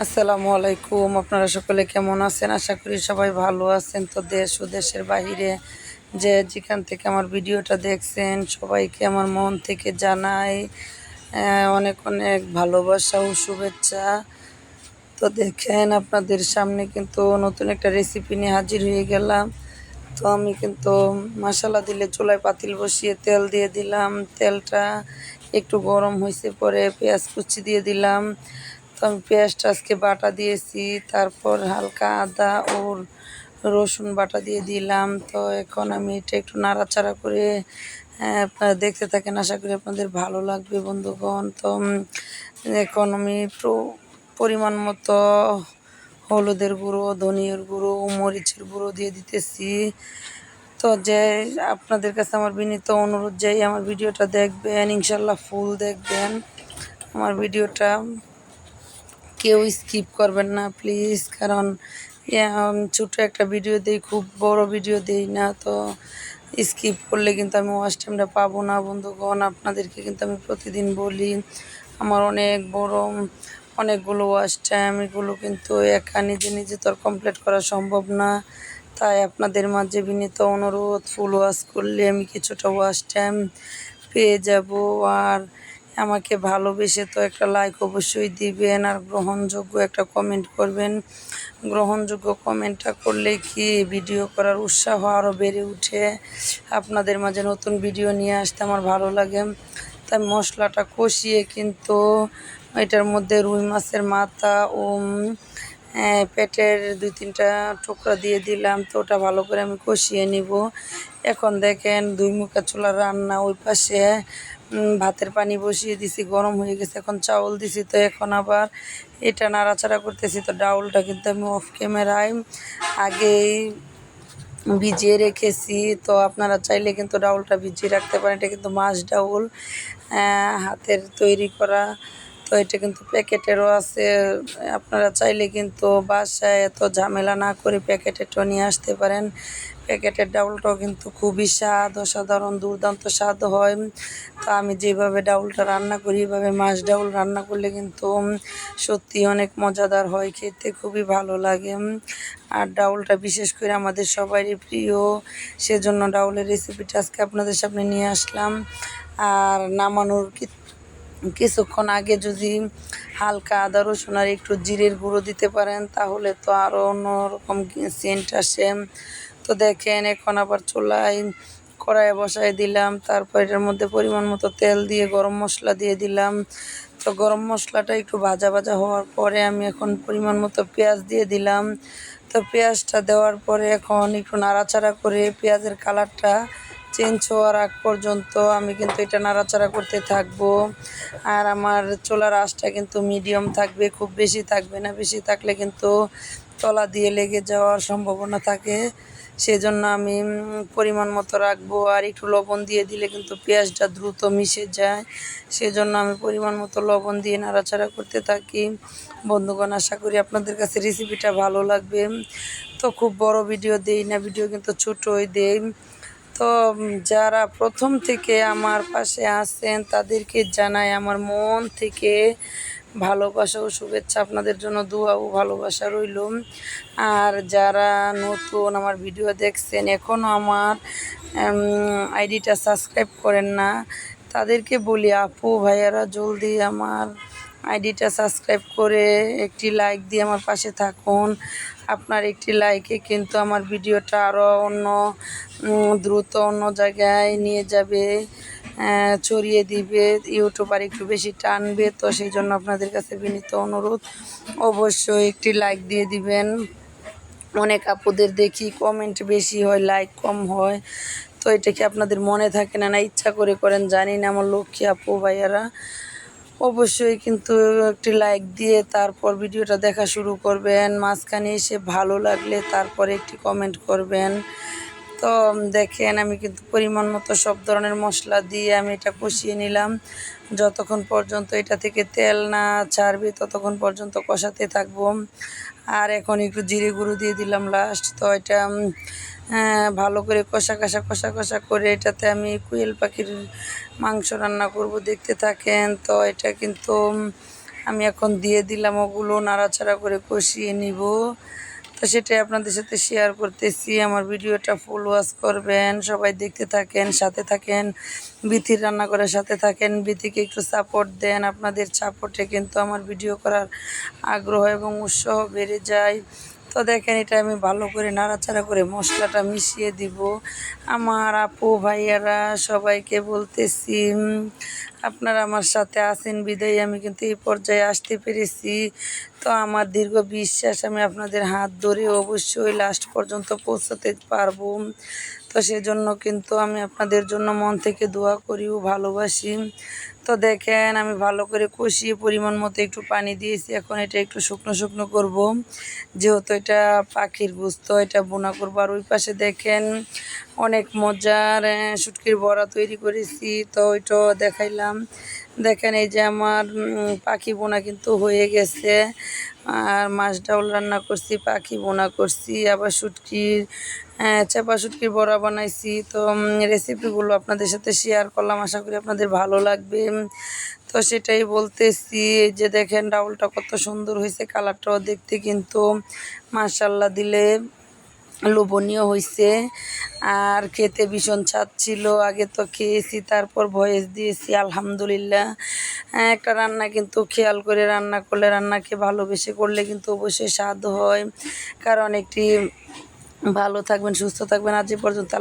আসসালামু আলাইকুম। আপনারা সকলে কেমন আছেন? আশা করি সবাই ভালো আছেন। তো দেশ ও দেশের বাহিরে যেখান থেকে আমার ভিডিওটা দেখছেন সবাইকে আমার মন থেকে জানাই অনেক অনেক ভালোবাসা ও শুভেচ্ছা। তো দেখেন আপনাদের সামনে কিন্তু নতুন একটা রেসিপি নিয়ে হাজির হয়ে গেলাম। তো আমি কিন্তু মশলা দিলে চুলায় পাতিল বসিয়ে তেল দিয়ে দিলাম। তেলটা একটু গরম হয়েছে পরে পেঁয়াজ কুচি দিয়ে দিলাম। তো আমি পেঁয়াজটা আজকে বাটা দিয়েছি, তারপর হালকা আদা ও রসুন বাটা দিয়ে দিলাম। তো এখন আমি এটা একটু নাড়াচাড়া করে আপনারা দেখতে থাকেন, আশা করি আপনাদের ভালো লাগবে বন্ধুগণ। তো এখন আমি একটু পরিমাণ মতো হলুদের গুঁড়ো, ধনিয়ার গুঁড়ো ও মরিচের গুঁড়ো দিয়ে দিতেছি। তো আপনাদের কাছে আমার বিনীত অনুরোধ, আমার ভিডিওটা দেখবেন, ইনশাল্লাহ ফুল দেখবেন আমার ভিডিওটা, কেউ স্কিপ করবেন না প্লিজ। কারণ ছোটো একটা ভিডিও দিই, খুব বড় ভিডিও দিই না। তো স্কিপ করলে কিন্তু আমি ওয়াচ টাইমটা পাবো না বন্ধুগণ। আপনাদেরকে কিন্তু আমি প্রতিদিন বলি আমার অনেকগুলো ওয়াচ টাইম, এগুলো কিন্তু একা নিজে নিজে তো আর কমপ্লিট করা সম্ভব না। তাই আপনাদের মাঝে বিনীত অনুরোধ, ফুল ওয়াচ করলে আমি কিছুটা ওয়াচ টাইম পেয়ে যাব। আর আমাকে ভালোবেসে তো একটা লাইক অবশ্যই দিবেন, আর গ্রহণযোগ্য একটা কমেন্ট করবেন। গ্রহণযোগ্য কমেন্টটা করলে কি ভিডিও করার উৎসাহ আরও বেড়ে উঠে, আপনাদের মাঝে নতুন ভিডিও নিয়ে আসতে আমার ভালো লাগে। তাই মশলাটা কষিয়ে কিন্তু এটার মধ্যে রুই মাছের মাথা ও পেটের 2-3টা টুকরা দিয়ে দিলাম। তো ওটা ভালো করে আমি কষিয়ে নিব। এখন দেখেন 2 মুখা চুলার রান্না, ওই পাশে ভাতের পানি বসিয়ে দিছি, গরম হয়ে গেছে। এখন চাউল দিছি, তো এখন আবার এটা নাড়াচাড়া করতেছি। তো ডাউলটা কিন্তু আমি অফ ক্যামেরায় আগেই ভিজিয়ে রেখেছি। তো আপনারা চাইলে কিন্তু ডাউলটা ভিজিয়ে রাখতে পারেন। এটা কিন্তু মাছ ডাউল, হাতের তৈরি করা। তো এটা কিন্তু প্যাকেটেরও আছে, আপনারা চাইলে কিন্তু বাসায় এত ঝামেলা না করে প্যাকেটেরটাও নিয়ে আসতে পারেন। প্যাকেটের ডাউলটাও কিন্তু খুবই স্বাদ, অসাধারণ দুর্দান্ত স্বাদ হয়। তো আমি যেভাবে ডাউলটা রান্না করি, এভাবে মাছ ডাউল রান্না করলে কিন্তু সত্যি অনেক মজাদার হয়, খেতে খুবই ভালো লাগে। আর ডাউলটা বিশেষ করে আমাদের সবারই প্রিয়, সেজন্য ডাউলের রেসিপিটা আজকে আপনাদের সামনে নিয়ে আসলাম। আর নামানোর কিছুক্ষণ আগে যদি হালকা আদা রসুন আর একটু জিরের গুঁড়ো দিতে পারেন, তাহলে তো আরও অন্যরকম সেন্ট আসে। তো দেখেন এখন আবার চুলায় কড়াইয়ে বসায় দিলাম। তারপর এটার মধ্যে পরিমাণ মতো তেল দিয়ে গরম মশলা দিয়ে দিলাম। তো গরম মশলাটা একটু ভাজা ভাজা হওয়ার পরে আমি এখন পরিমাণ মতো পেঁয়াজ দিয়ে দিলাম। তো পেঁয়াজটা দেওয়ার পরে এখন একটু নাড়াচাড়া করে পেঁয়াজের কালারটা চেঞ্জ হওয়ার আগ পর্যন্ত আমি কিন্তু এটা নাড়াচাড়া করতে থাকবো। আর আমার চুলার আঁচটা কিন্তু মিডিয়াম থাকবে, খুব বেশি থাকবে না। বেশি থাকলে কিন্তু তলা দিয়ে লেগে যাওয়ার সম্ভাবনা থাকে, সেজন্য আমি পরিমাণ মতো রাখবো। আর একটু লবণ দিয়ে দিলে কিন্তু পেঁয়াজটা দ্রুত মিশে যায়, সেজন্য আমি পরিমাণ মতো লবণ দিয়ে নাড়াচাড়া করতে থাকি। বন্ধুগণ, আশা করি আপনাদের কাছে রেসিপিটা ভালো লাগবে। তো খুব বড় ভিডিও দেই না, ভিডিও কিন্তু ছোটোই দেই। তো যারা প্রথম থেকে আমার পাশে আছেন তাদেরকে জানাই আমার মন থেকে ভালোবাসা ও শুভেচ্ছা, আপনাদের জন্য দোয়া ও ভালোবাসা রইল। আর যারা নতুন আমার ভিডিও দেখছেন, এখনও আমার আইডিটা সাবস্ক্রাইব করেন না, তাদেরকে বলি আপু ভাইয়ারা জলদি আমার আইডিটা সাবস্ক্রাইব করে একটি লাইক দিয়ে আমার পাশে থাকুন। আপনার একটি লাইকে কিন্তু আমার ভিডিওটা আরও দ্রুত অন্য জায়গায় নিয়ে যাবে, ছড়িয়ে দিবে, ইউটিউব আর একটু বেশি টানবে। তো সেই জন্য আপনাদের কাছে বিনীত অনুরোধ, অবশ্যই একটি লাইক দিয়ে দিবেন। অনেক আপুদের দেখি কমেন্ট বেশি হয়, লাইক কম হয়। তো এটা কি আপনাদের মনে থাকে না, না ইচ্ছা করে করেন জানি না। আমার লক্ষ্মী আপু ভাইয়ারা অবশ্যই কিন্তু একটি লাইক দিয়ে তারপর ভিডিওটা দেখা শুরু করবেন। মাঝখানে এসে ভালো লাগলে তারপরে একটি কমেন্ট করবেন। তো দেখেন আমি কিন্তু পরিমাণ মতো সব ধরনের মশলা দিয়ে আমি এটা কষিয়ে নিলাম। যতক্ষণ পর্যন্ত এটা থেকে তেল না ছাড়বে ততক্ষণ পর্যন্ত কষাতে থাকবো। আর এখন একটু জিরে গুঁড়ো দিয়ে দিলাম লাস্ট। তো এটা ভালো করে কষা করে এটাতে আমি কোয়েল পাখির মাংস রান্না করব, দেখতে থাকেন। তো এটা কিন্তু আমি এখন দিয়ে দিলাম, ওগুলো নাড়াচাড়া করে কষিয়ে নিব। তো সেটাই আপনাদের সাথে শেয়ার করতেছি। আমার ভিডিওটা ফুল ওয়াচ করবেন, সবাই দেখতে থাকেন, সাথে থাকেন, বিথির রান্না করার সাথে থাকেন, বিথিকে একটু সাপোর্ট দেন। আপনাদের সাপোর্টে কিন্তু আমার ভিডিও করার আগ্রহ এবং উৎসাহ বেড়ে যায়। তো দেখেন, এটা আমি ভালো করে নাড়াচাড়া করে মশলাটা মিশিয়ে দিব। আমার আপু ভাইয়ারা সবাইকে বলতেছি, আপনারা আমার সাথে আছেন বিদায় আমি কিন্তু এই পর্যায়ে আসতে পেরেছি। তো আমার দীর্ঘ বিশ্বাস আমি আপনাদের হাত ধরে অবশ্যই লাস্ট পর্যন্ত পৌঁছাতে পারবো। তো সেজন্য কিন্তু আমি আপনাদের জন্য মন থেকে দোয়া করিও ভালোবাসি। তো দেখেন, আমি ভালো করে কষিয়ে পরিমাণ মতো একটু পানি দিয়েছি। এখন এটা একটু শুকনো শুকনো করব, যেহেতু এটা পাখির গোস্ত, এটা বোনা করবো। আর ওই পাশে দেখেন অনেক মজার শুটকির বড়া তৈরি করেছি, তো ওইটাও দেখাইলাম। দেখেন, এই যে আমার পাখি বোনা কিন্তু হয়ে গেছে। আর মাছ ডাউল রান্না করছি, পাখি বোনা করছি, আবার শুটকির চাপা শুটকির বড়া বানাইছি। তো রেসিপিগুলো আপনাদের সাথে শেয়ার করলাম, আশা করি আপনাদের ভালো লাগবে। তো সেটাই বলতেছি, এই যে দেখেন ডাউলটা কত সুন্দর হয়েছে, কালারটাও দেখতে কিন্তু মাশাল্লাহ দিলে লোভনীয় হয়েছে। আর খেতে ভীষণ স্বাদ ছিল। আগে তো খেয়েছি, তারপর ভয়েস দিয়েছি, আলহামদুলিল্লাহ। একটা রান্না কিন্তু খেয়াল করে রান্না করলে, রান্নাকে ভালোবেসে করলে কিন্তু অবশ্যই স্বাদ হয়। কারণ একটি ভালো থাকবেন, সুস্থ থাকবেন। আজ এ পর্যন্ত।